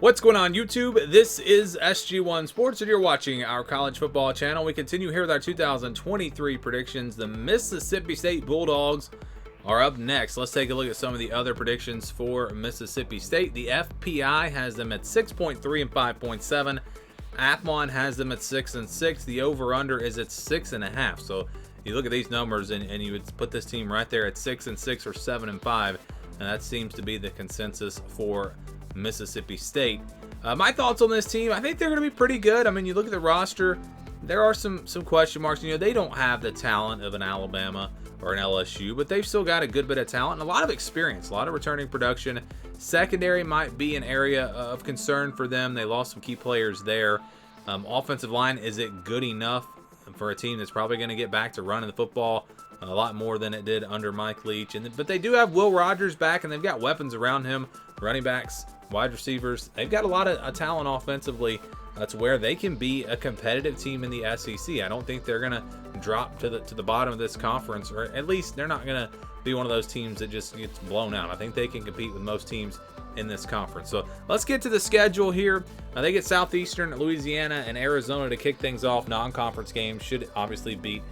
What's going on YouTube? This is SG1 Sports and you're watching our college football channel. We continue here with our 2023 predictions. The Mississippi State Bulldogs are up next. Let's take a look at some of the other predictions for Mississippi State. The FPI has them at 6.3 and 5.7. Athlon has them at 6 and 6. The over-under is at 6.5. So you look at these numbers and you would put this team right there at 6 and 6 or 7 and 5. And that seems to be the consensus for Mississippi State. My thoughts on this team, I think they're going to be pretty good. I mean, you look at the roster, there are some question marks. You know, they don't have the talent of an Alabama or an LSU, but they've still got a good bit of talent and a lot of experience, a lot of returning production. Secondary might be an area of concern for them. They lost some key players there. Offensive line, is it good enough for a team that's probably going to get back to running the football a lot more than it did under Mike Leach? But they do have Will Rogers back, and they've got weapons around him, running backs, wide receivers. They've got a lot of talent offensively to where they can be a competitive team in the SEC. I don't think they're going to drop to the bottom of this conference, or at least they're not going to be one of those teams that just gets blown out. I think they can compete with most teams in this conference. So let's get to the schedule here. They get Southeastern, Louisiana, and Arizona to kick things off. Non-conference games should obviously beat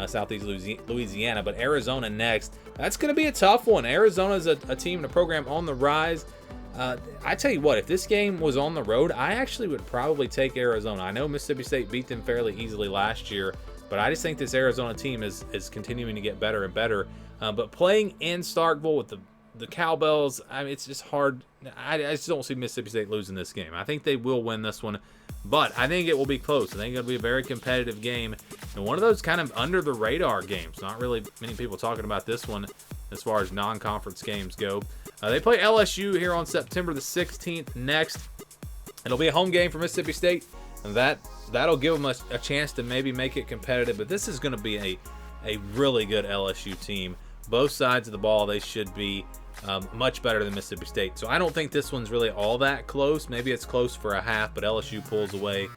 Southeast Louisiana, but Arizona next. That's going to be a tough one. Arizona's a team and a program on the rise. I tell you what, if this game was on the road, I actually would probably take Arizona. I know Mississippi State beat them fairly easily last year, but I just think this Arizona team is continuing to get better and better. But playing in Starkville with the Cowbells, I mean, it's just hard. I just don't see Mississippi State losing this game. I think they will win this one, but I think it will be close. I think it'll be a very competitive game, and one of those kind of under the radar games. Not really many people talking about this one as far as non-conference games go. They play LSU here on September the 16th next. It'll be a home game for Mississippi State, and that'll give them a chance to maybe make it competitive. But this is going to be a really good LSU team. Both sides of the ball, they should be much better than Mississippi State. So I don't think this one's really all that close. Maybe it's close for a half, but LSU pulls away,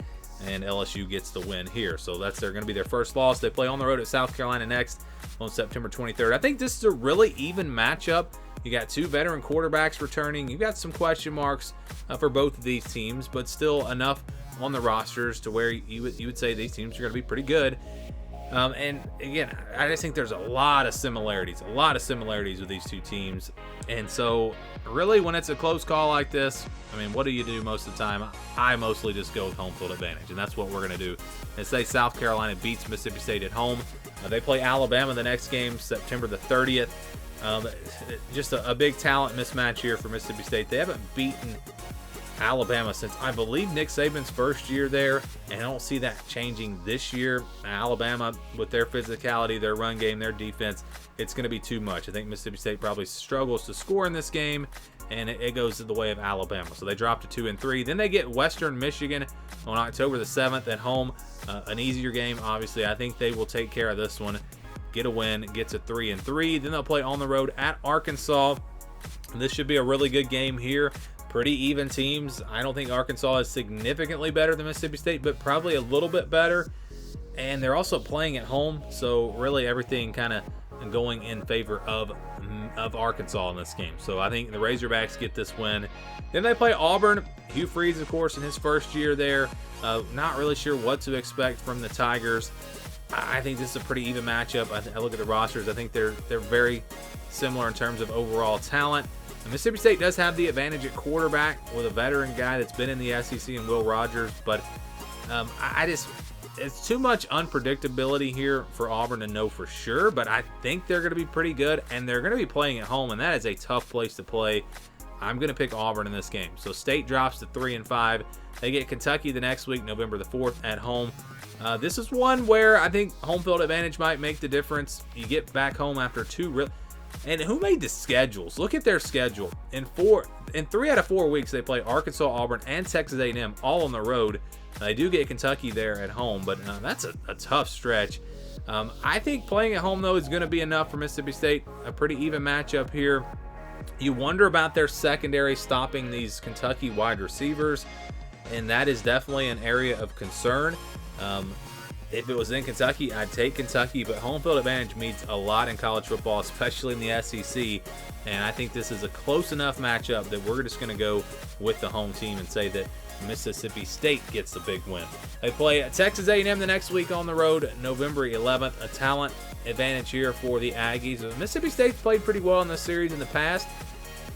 and LSU gets the win here. So they're going to be their first loss. They play on the road at South Carolina next on September 23rd. I think this is a really even matchup. You got two veteran quarterbacks returning. You got some question marks for both of these teams, but still enough on the rosters to where you would say these teams are going to be pretty good. And again, I just think there's a lot of similarities with these two teams. And so really when it's a close call like this, I mean, what do you do most of the time? I mostly just go with home field advantage, and that's what we're going to do. And say South Carolina beats Mississippi State at home. They play Alabama the next game, September the 30th. Just a big talent mismatch here for Mississippi State. They haven't beaten Alabama since, I believe, Nick Saban's first year there, and I don't see that changing this year. Alabama, with their physicality, their run game, their defense, it's going to be too much. I think Mississippi State probably struggles to score in this game, and it goes the way of Alabama. So they drop to 2-3. Then they get Western Michigan on October the 7th at home. An easier game, obviously. I think they will take care of this one, get a win, get to 3-3. Then they'll play on the road at Arkansas. This should be a really good game here. Pretty even teams. I don't think Arkansas is significantly better than Mississippi State, but probably a little bit better. And they're also playing at home, so really everything kind of going in favor of Arkansas in this game. So I think the Razorbacks get this win. Then they play Auburn. Hugh Freeze, of course, in his first year there. Not really sure what to expect from the Tigers. I think this is a pretty even matchup. I look at the rosters. I think they're very similar in terms of overall talent. And Mississippi State does have the advantage at quarterback with a veteran guy that's been in the SEC and Will Rogers, but it's too much unpredictability here for Auburn to know for sure, but I think they're going to be pretty good, and they're going to be playing at home, and that is a tough place to play. I'm going to pick Auburn in this game. So State drops to 3-5. They get Kentucky the next week, November the 4th at home. This is one where I think home field advantage might make the difference. You get back home after and who made the schedules? Look at their schedule. In 3 out of 4 weeks, they play Arkansas, Auburn, and Texas A&M all on the road. They do get Kentucky there at home, but that's a tough stretch. I think playing at home, though, is going to be enough for Mississippi State. A pretty even matchup here. You wonder about their secondary stopping these Kentucky wide receivers, and that is definitely an area of concern. If it was in Kentucky, I'd take Kentucky, but home field advantage means a lot in college football, especially in the SEC, and I think this is a close enough matchup that we're just going to go with the home team and say that Mississippi State gets the big win. They play Texas A&M the next week on the road, November 11th, a talent advantage here for the Aggies. Mississippi State's played pretty well in this series in the past.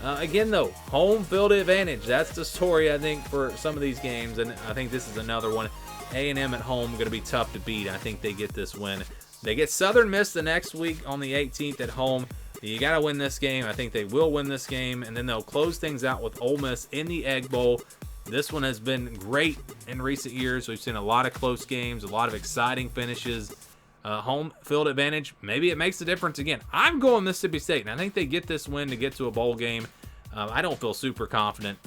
Again, though, home field advantage. That's the story, I think, for some of these games, and I think this is another one. A&M at home going to be tough to beat. I think they get this win. They get Southern Miss the next week on the 18th at home. You got to win this game. I think they will win this game, and then they'll close things out with Ole Miss in the Egg Bowl. This one has been great in recent years. We've seen a lot of close games, a lot of exciting finishes. Home field advantage, maybe it makes a difference again. I'm going Mississippi State, and I think they get this win to get to a bowl game. I don't feel super confident.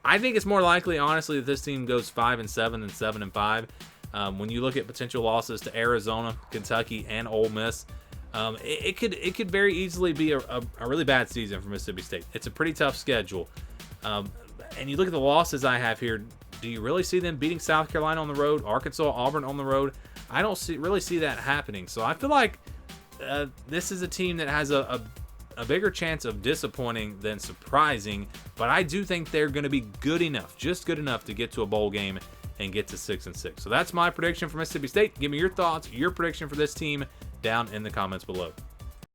I think it's more likely, honestly, that this team goes 5-7 than 7-5. When you look at potential losses to Arizona, Kentucky, and Ole Miss, it could very easily be a really bad season for Mississippi State. It's a pretty tough schedule. And you look at the losses I have here. Do you really see them beating South Carolina on the road, Arkansas, Auburn on the road? I don't really see that happening. So I feel like this is a team that has a bigger chance of disappointing than surprising. But I do think they're going to be good enough, just good enough to get to a bowl game and get to 6-6. So that's my prediction for Mississippi State. Give me your thoughts, your prediction for this team down in the comments below.